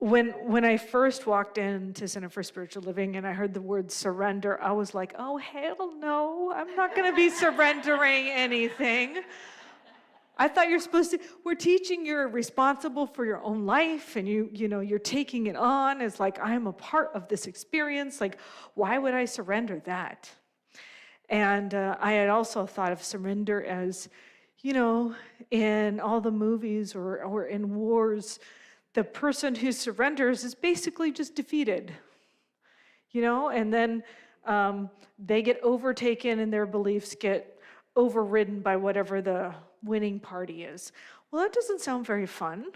When I first walked into Center for Spiritual Living and I heard the word surrender, I was like, oh, hell no, I'm not going to be surrendering anything. I thought we're teaching you're responsible for your own life, and you're taking it on as like, I'm a part of this experience. Like, why would I surrender that? And I had also thought of surrender as, in all the movies or in wars, the person who surrenders is basically just defeated, and then they get overtaken and their beliefs get overridden by whatever the winning party is. Well, that doesn't sound very fun.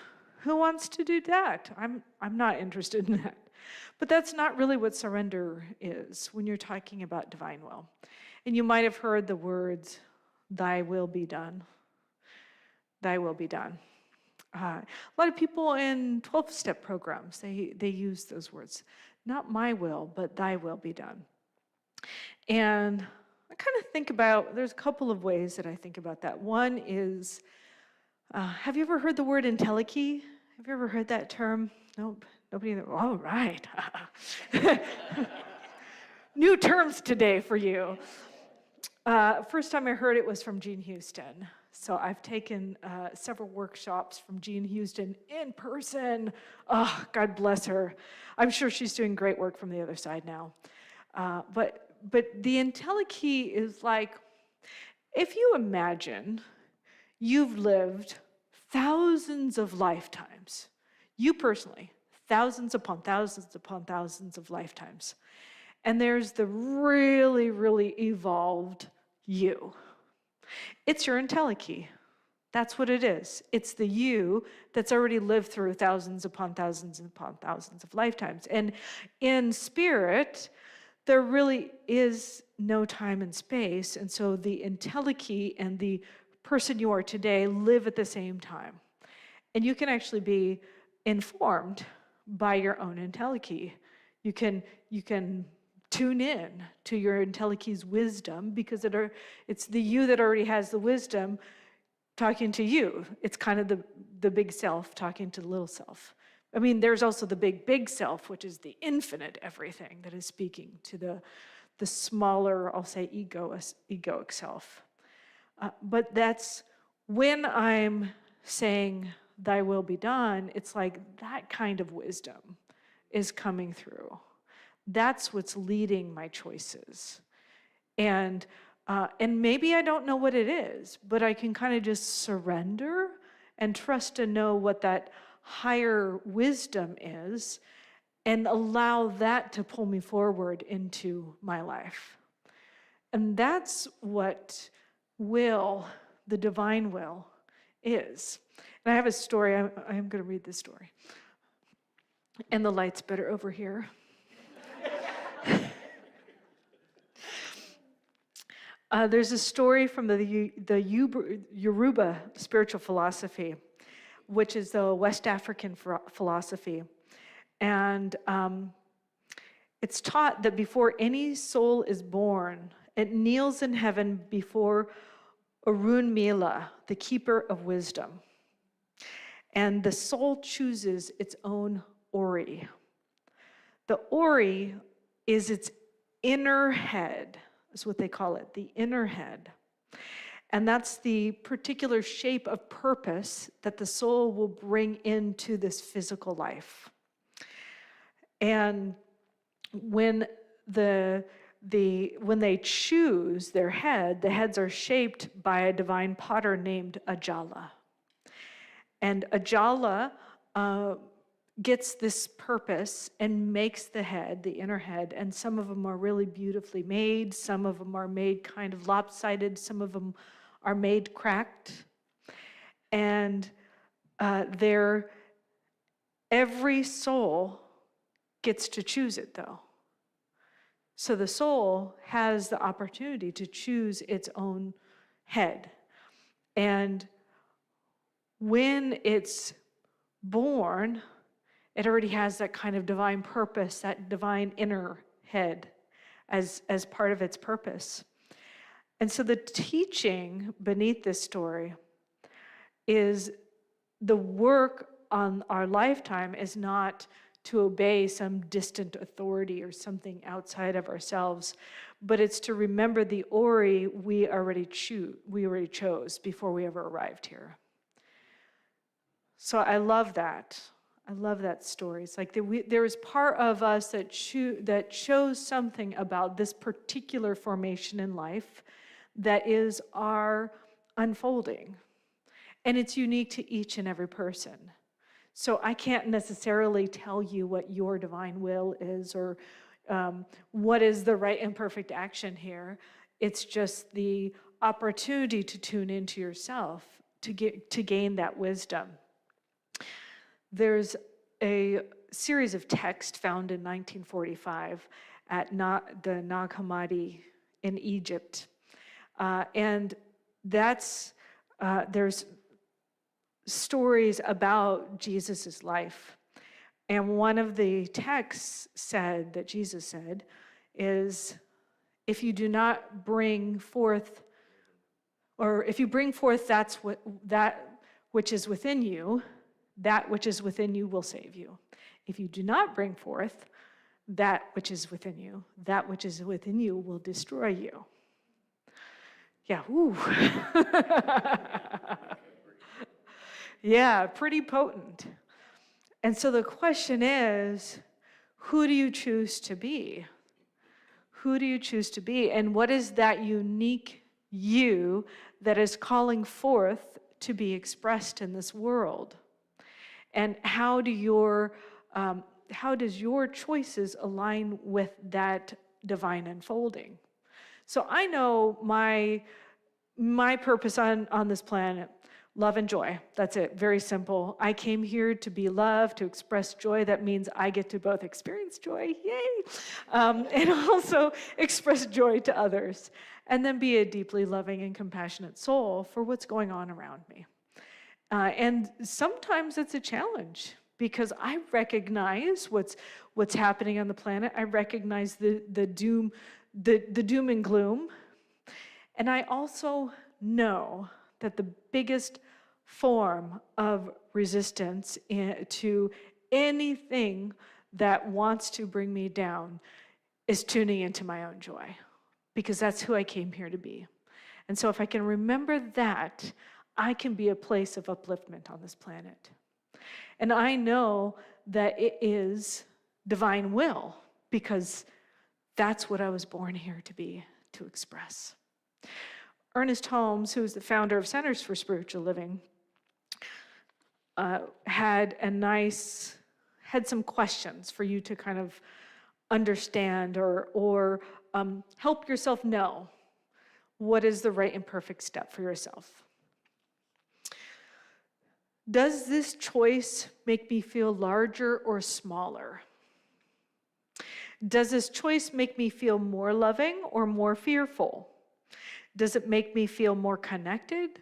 Who wants to do that? I'm not interested in that. But that's not really what surrender is when you're talking about divine will. And you might have heard the words, thy will be done. Thy will be done. A lot of people in 12-step programs, they use those words. Not my will, but thy will be done. And I kind of think about, there's a couple of ways that I think about that. One is, have you ever heard the word entelechy? Have you ever heard that term? Nope, nobody. All right. New terms today for you. First time I heard it was from Jean Houston. So I've taken several workshops from Jean Houston in person. Oh, God bless her. I'm sure she's doing great work from the other side now. But the entelechy is like, if you imagine you've lived thousands of lifetimes, you personally, thousands upon thousands upon thousands of lifetimes, and there's the really, really evolved you. It's your entelechy. That's what it is. It's the you that's already lived through thousands upon thousands of lifetimes. And in spirit, there really is no time and space. And so the entelechy and the person you are today live at the same time. And you can actually be informed by your own entelechy. You can tune in to your entelechy's wisdom because it's the you that already has the wisdom talking to you. It's kind of the big self talking to the little self. I mean, there's also the big self, which is the infinite everything that is speaking to the smaller, I'll say, egoic self. But that's when I'm saying, thy will be done, it's like that kind of wisdom is coming through. That's what's leading my choices. And maybe I don't know what it is, but I can kind of just surrender and trust to know what that higher wisdom is and allow that to pull me forward into my life. And that's what will, the divine will, is. And I have a story. I'm going to read this story. And the light's better over here. There's a story from the Yoruba spiritual philosophy, which is the West African philosophy. And it's taught that before any soul is born, it kneels in heaven before Orunmila, the keeper of wisdom. And the soul chooses its own Ori. The Ori is its inner head. Is what they call it, the inner head. And that's the particular shape of purpose that the soul will bring into this physical life. And when when they choose their head, the heads are shaped by a divine potter named Ajala. And Ajala gets this purpose and makes the head, the inner head, and some of them are really beautifully made, some of them are made kind of lopsided, some of them are made cracked. And every soul gets to choose it, though. So the soul has the opportunity to choose its own head. And when it's born, it already has that kind of divine purpose, that divine inner head as part of its purpose. And so the teaching beneath this story is the work on our lifetime is not to obey some distant authority or something outside of ourselves, but it's to remember the Ori we already chose before we ever arrived here. So I love that. I love that story. It's like there is part of us that shows something about this particular formation in life that is our unfolding. And it's unique to each and every person. So I can't necessarily tell you what your divine will is or what is the right and perfect action here. It's just the opportunity to tune into yourself to gain that wisdom. There's a series of texts found in 1945 at the Nag Hammadi in Egypt. And there's stories about Jesus' life. And one of the texts that Jesus said is, if you do not bring forth, or if you bring forth that which is within you, that which is within you will save you. If you do not bring forth that which is within you, that which is within you will destroy you. Yeah, ooh. Yeah, pretty potent. And so the question is, who do you choose to be? Who do you choose to be? And what is that unique you that is calling forth to be expressed in this world? And how does your choices align with that divine unfolding? So I know my purpose on this planet, love and joy. That's it, very simple. I came here to be loved, to express joy. That means I get to both experience joy, yay, and also express joy to others. And then be a deeply loving and compassionate soul for what's going on around me. And sometimes it's a challenge because I recognize what's happening on the planet. I recognize the doom and gloom. And I also know that the biggest form of resistance to anything that wants to bring me down is tuning into my own joy, because that's who I came here to be. And so if I can remember that, I can be a place of upliftment on this planet. And I know that it is divine will, because that's what I was born here to be, to express. Ernest Holmes, who is the founder of Centers for Spiritual Living, had some questions for you to kind of understand or help yourself know what is the right and perfect step for yourself. Does this choice make me feel larger or smaller? Does this choice make me feel more loving or more fearful? Does it make me feel more connected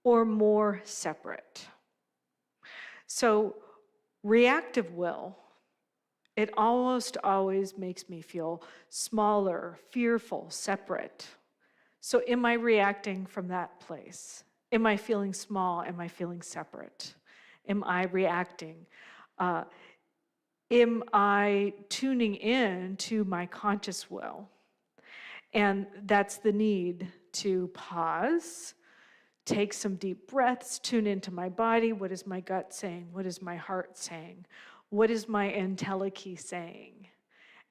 or more separate? So, reactive will, it almost always makes me feel smaller, fearful, separate. So am I reacting from that place? Am I feeling small? Am I feeling separate? Am I reacting? Am I tuning in to my conscious will? And that's the need to pause, take some deep breaths, tune into my body. What is my gut saying? What is my heart saying? What is my entelechy saying?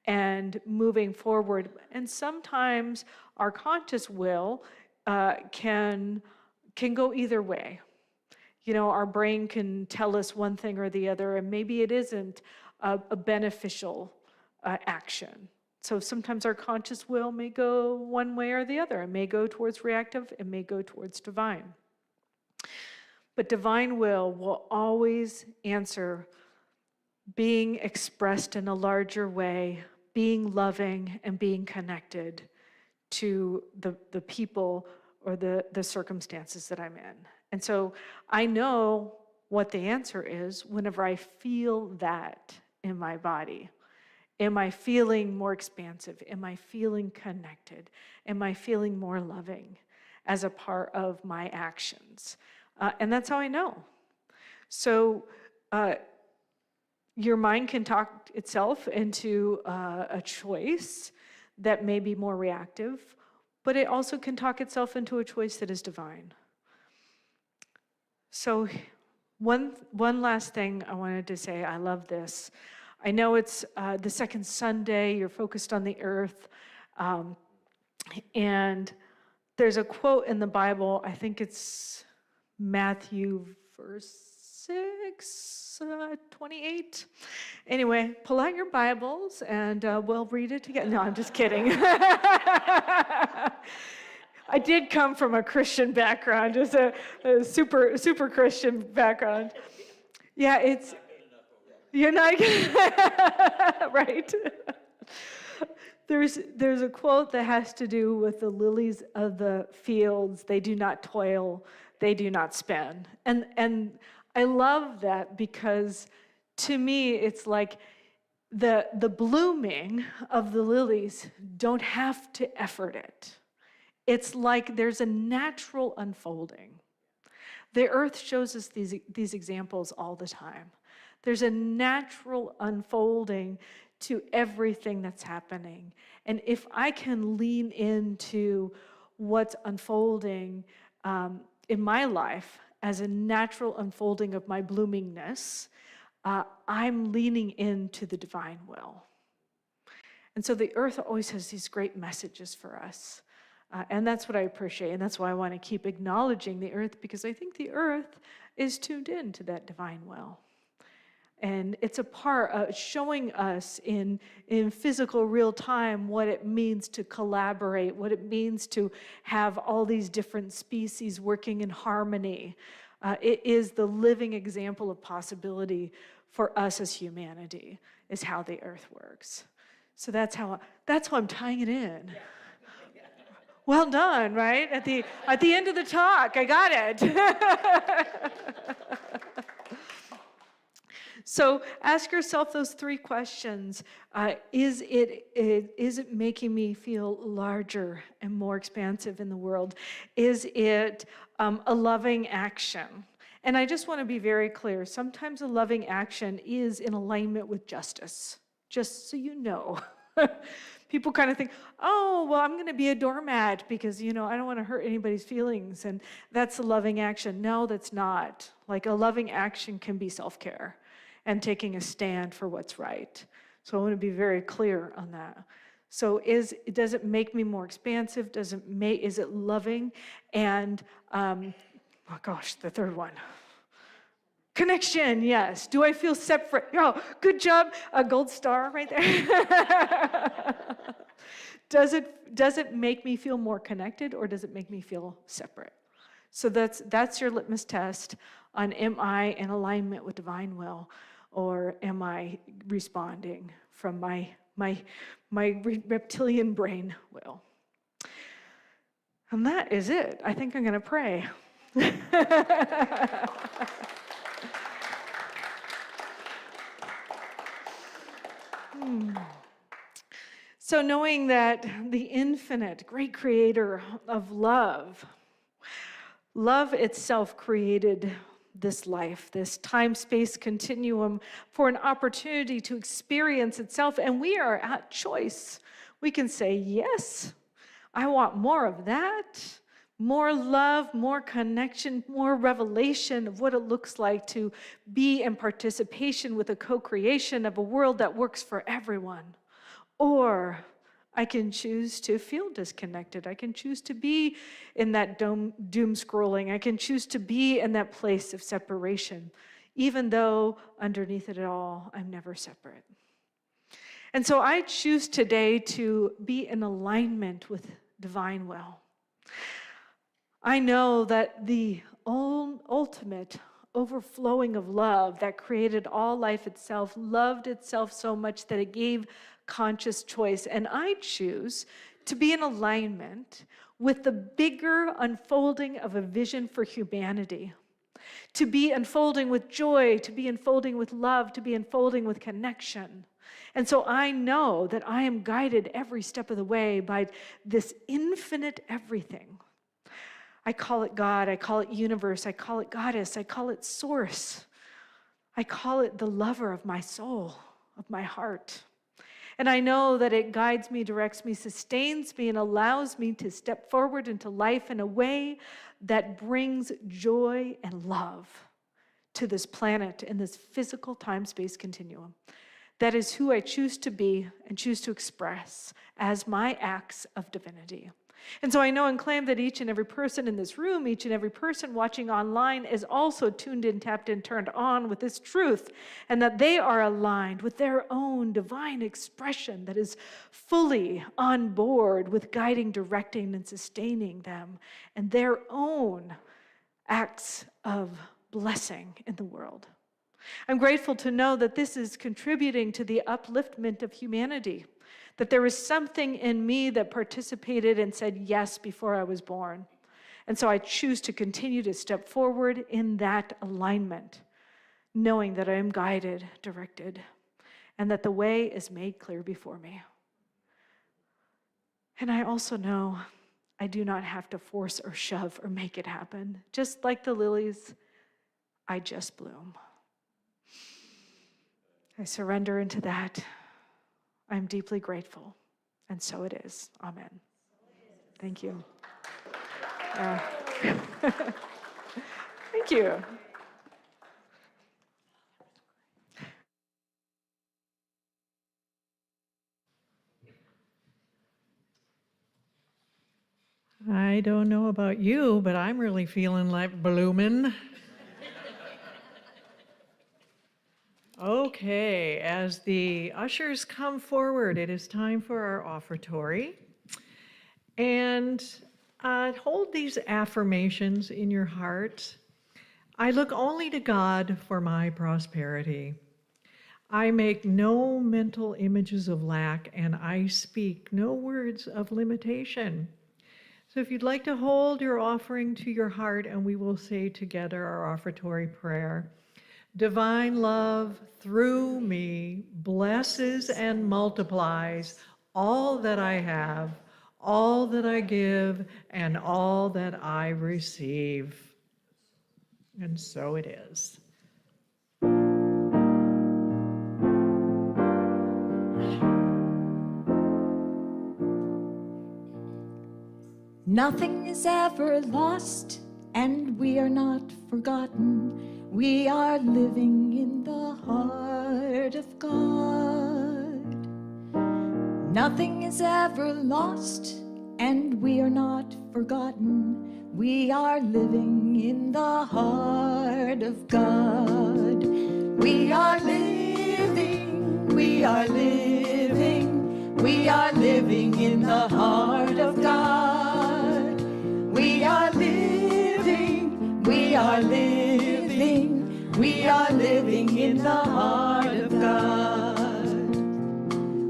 And moving forward. And sometimes our conscious will can go either way. You know, our brain can tell us one thing or the other, and maybe it isn't a beneficial action. So sometimes our conscious will may go one way or the other. It may go towards reactive, it may go towards divine. But divine will always answer being expressed in a larger way, being loving and being connected to the people or the circumstances that I'm in. And so I know what the answer is whenever I feel that in my body. Am I feeling more expansive? Am I feeling connected? Am I feeling more loving as a part of my actions? And that's how I know. So your mind can talk itself into a choice that may be more reactive, but it also can talk itself into a choice that is divine. So one last thing I wanted to say, I love this. I know it's the second Sunday, you're focused on the earth, and there's a quote in the Bible, I think it's Matthew verse 6, 28. Anyway, pull out your Bibles and we'll read it together. No, I'm just kidding. I did come from a Christian background, just a super Christian background. Yeah, you're not right. There's a quote that has to do with the lilies of the fields. They do not toil, they do not spin. And I love that because to me it's like the blooming of the lilies don't have to effort it. It's like there's a natural unfolding. The earth shows us these examples all the time. There's a natural unfolding to everything that's happening. And if I can lean into what's unfolding in my life as a natural unfolding of my bloomingness, I'm leaning into the divine will. And so the earth always has these great messages for us. And that's what I appreciate. And that's why I want to keep acknowledging the earth, because I think the earth is tuned in to that divine will. And it's a part of showing us in physical real time what it means to collaborate, what it means to have all these different species working in harmony. It is the living example of possibility for us as humanity, is how the earth works. So that's how I'm tying it in. Well done, right? At the end of the talk, I got it. So ask yourself those three questions. Is it making me feel larger and more expansive in the world? Is it a loving action? And I just want to be very clear. Sometimes a loving action is in alignment with justice, just so you know. People kind of think, oh, well, I'm going to be a doormat because, I don't want to hurt anybody's feelings. And that's a loving action. No, that's not. Like, a loving action can be self-care and taking a stand for what's right. So I want to be very clear on that. So does it make me more expansive? Is it loving? And, oh gosh, the third one. Connection, yes. Do I feel separate? Oh, good job. A gold star right there. Does it make me feel more connected, or does it make me feel separate? So that's your litmus test on, am I in alignment with divine will, or am I responding from my reptilian brain will? And that is it. I think I'm going to pray. So knowing that the infinite, great creator of love itself created this life, this time-space continuum for an opportunity to experience itself, and we are at choice. We can say, yes, I want more of that, more love, more connection, more revelation of what it looks like to be in participation with a co-creation of a world that works for everyone. Or I can choose to feel disconnected. I can choose to be in that doom scrolling. I can choose to be in that place of separation, even though underneath it all, I'm never separate. And so I choose today to be in alignment with divine will. I know that the ultimate overflowing of love that created all life itself loved itself so much that it gave conscious choice. And I choose to be in alignment with the bigger unfolding of a vision for humanity, to be unfolding with joy, to be unfolding with love, to be unfolding with connection. And so I know that I am guided every step of the way by this infinite everything. I call it God, I call it universe, I call it goddess, I call it source. I call it the lover of my soul, of my heart. And I know that it guides me, directs me, sustains me, and allows me to step forward into life in a way that brings joy and love to this planet in this physical time-space continuum. That is who I choose to be and choose to express as my acts of divinity. And so I know and claim that each and every person in this room, each and every person watching online is also tuned in, tapped in, turned on with this truth, and that they are aligned with their own divine expression that is fully on board with guiding, directing, and sustaining them and their own acts of blessing in the world. I'm grateful to know that this is contributing to the upliftment of humanity, that there was something in me that participated and said yes before I was born. And so I choose to continue to step forward in that alignment, knowing that I am guided, directed, and that the way is made clear before me. And I also know I do not have to force or shove or make it happen. Just like the lilies, I just bloom. I surrender into that. I'm deeply grateful, and so it is. Amen. Thank you. Thank you. I don't know about you, but I'm really feeling like blooming. Okay, as the ushers come forward, it is time for our offertory. And hold these affirmations in your heart. I look only to God for my prosperity. I make no mental images of lack, and I speak no words of limitation. So if you'd like to hold your offering to your heart, and we will say together our offertory prayer. Divine love through me blesses and multiplies all that I have, all that I give, and all that I receive. And so it is. Nothing is ever lost, and we are not forgotten. We are living in the heart of God. Nothing is ever lost, and we are not forgotten. We are living in the heart of God. We are living, we are living, we are living in the heart of God. We are living, we are living, we are living in the heart of God.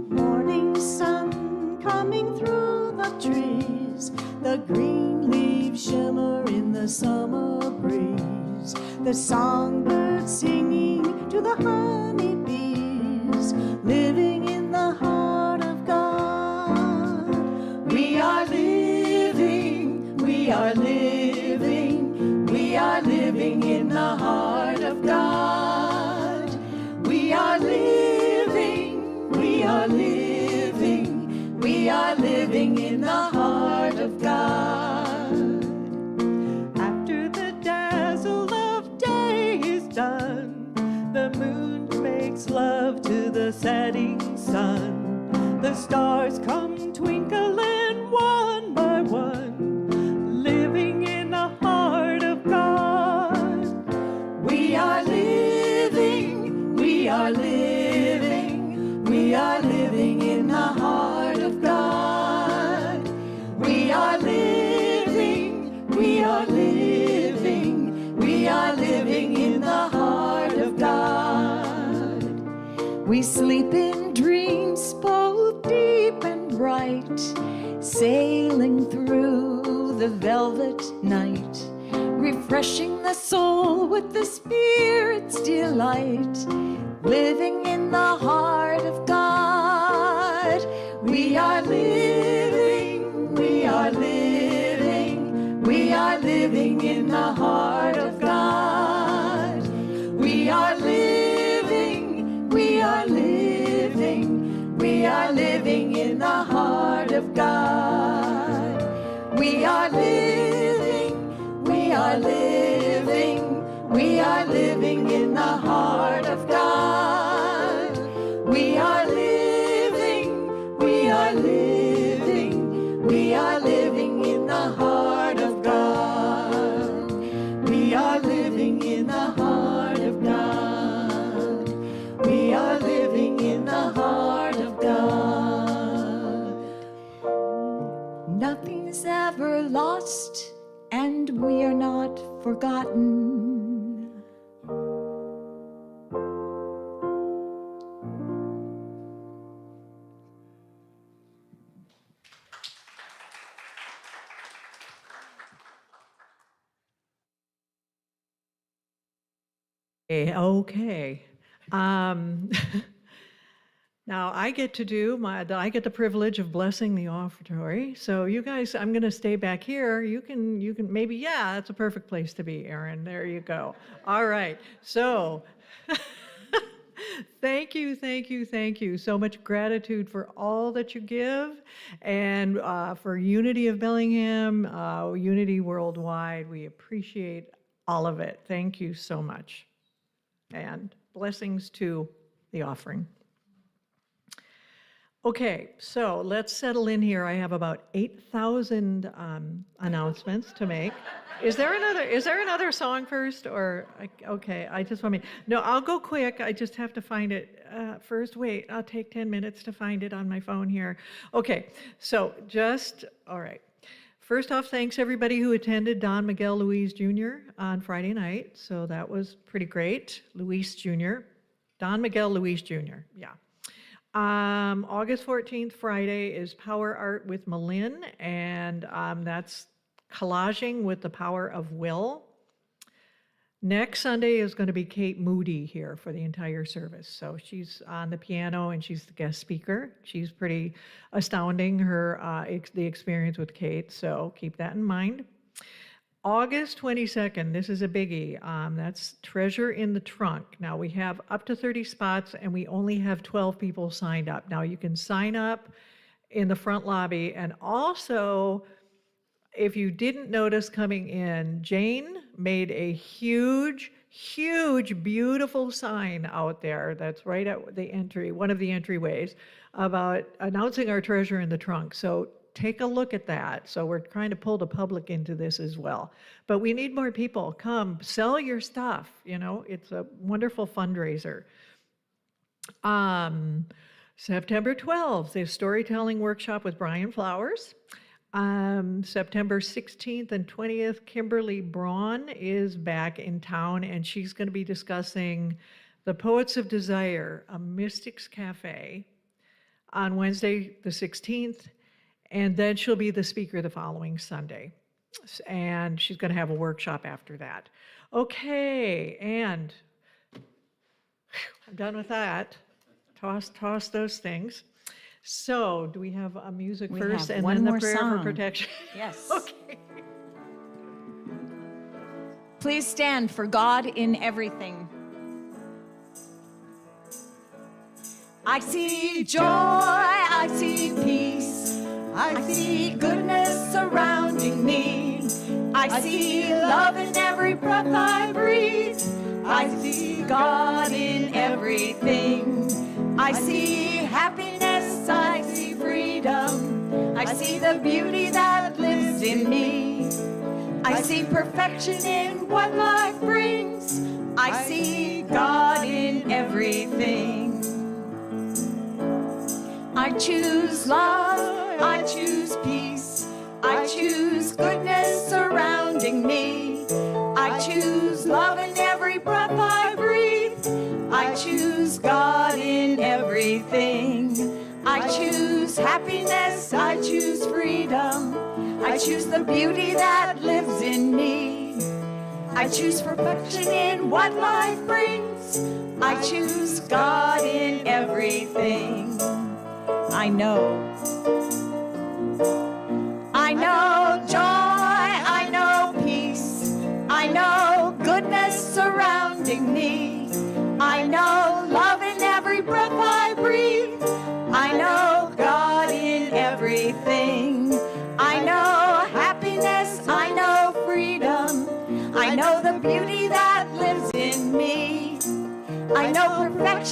Morning sun coming through the trees, the green leaves shimmer in the summer breeze, the songbirds singing to the honeybees, living in the heart of God. We are living, we are living, we are living in the heart of God. We are living, we are living, we are living in the heart of God. After the dazzle of day is done, the moon makes love to the setting sun. The stars come twinkling one by one, living in the heart of God. We are living, we are living, we are living in the heart of God. We are living, we are living, we are living in the heart of God. We sleep in dreams both deep and bright, sailing through the velvet night, refreshing the soul with the Spirit's delight, living in the heart of God. We are living, we are living, we are living in the heart of God. We are living, living. We are living in the heart of God. We are living. We are living. We are living in the heart of God. We are living. We are living. We are living in the heart of God. We are living in the heart of God. We are living in the heart of God. Nothing's ever lost, and we are not forgotten. Okay. Now I get the privilege of blessing the offertory. So you guys, I'm going to stay back here. You can maybe, yeah, that's a perfect place to be, Erin. There you go. All right. So thank you, thank you, thank you. So much gratitude for all that you give, and for Unity of Bellingham, Unity Worldwide. We appreciate all of it. Thank you so much. And blessings to the offering. Okay, so let's settle in here. I have about 8,000 announcements to make. Is there another song first, or okay? I just want me. No, I'll go quick. I just have to find it first. Wait, I'll take 10 minutes to find it on my phone here. Okay, so all right. First off, thanks everybody who attended Don Miguel Luis Jr. on Friday night. So that was pretty great. Luis Jr. Don Miguel Luis Jr. Yeah. August 14th, Friday, is Power Art with Malin, and that's collaging with the power of will. Next Sunday is going to be Kate Moody here for the entire service. So she's on the piano and she's the guest speaker. She's pretty astounding, the experience with Kate, so keep that in mind. August 22nd, this is a biggie. That's Treasure in the Trunk. Now we have up to 30 spots and we only have 12 people signed up. Now you can sign up in the front lobby, and also, if you didn't notice coming in, Jane made a huge, beautiful sign out there that's right at the entry, one of the entryways, about announcing our Treasure in the Trunk. So take a look at that. So we're trying to pull the public into this as well. But we need more people. Come, sell your stuff. You know, it's a wonderful fundraiser. September 12th, the storytelling workshop with Brian Flowers. September 16th and 20th, Kimberly Braun is back in town, and she's going to be discussing The Poets of Desire, a Mystics Cafe, on Wednesday the 16th. And then she'll be the speaker the following Sunday. And she's going to have a workshop after that. Okay, and I'm done with that. Toss those things. So, do we have a music first and then the prayer for protection? Yes. Okay. Please stand for God in everything. I see joy, I see peace, I see goodness surrounding me. I see love in every breath I breathe. I see God in everything. I see happiness, I see freedom. I see the beauty that lives in me. I see perfection in what life brings. I see God in everything. I choose love, I choose peace, I choose goodness surrounding me. I choose love in every breath I breathe. I choose God in everything. I choose happiness, I choose freedom. I choose the beauty that lives in me. I choose perfection in what life brings. I choose God in everything. I know joy, I know peace, I know goodness surrounding me. I know love in every breath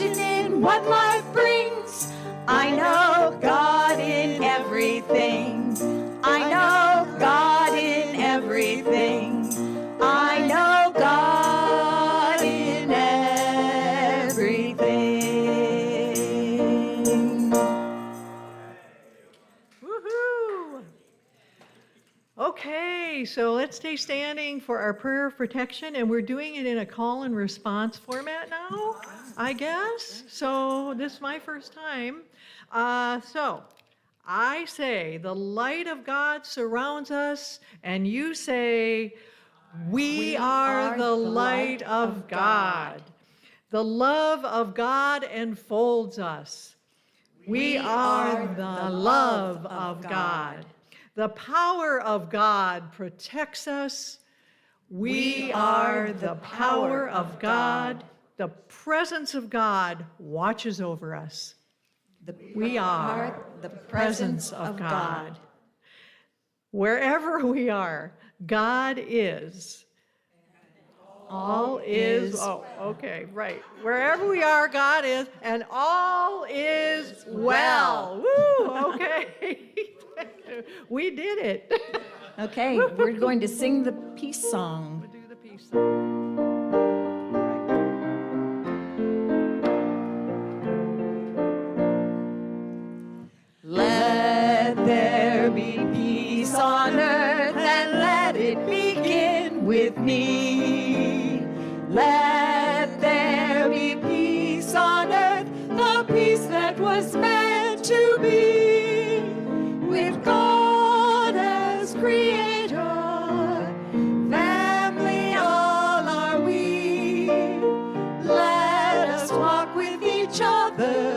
satisfaction in what life brings. I know God in everything. I know God in everything. I know God in everything. Woohoo! Okay, so let's stay standing for our prayer of protection, and we're doing it in a call and response format now, I guess. So this is my first time. So I say, the light of God surrounds us, and you say, we are the light of God. The love of God enfolds us. We are the love of God. The power of God protects us. We are the power of God. The presence of God watches over us. We are the presence of God. Wherever we are, God is. All is, oh, okay, right. Wherever we are, God is, and all is well. Woo, okay. We did it. Okay, we're going to sing the peace song. We'll do the peace song. Let there be peace on earth, and let it begin with me. Let there be peace on earth, the peace that was meant to be. With God as creator, family all are we. Let us walk with each other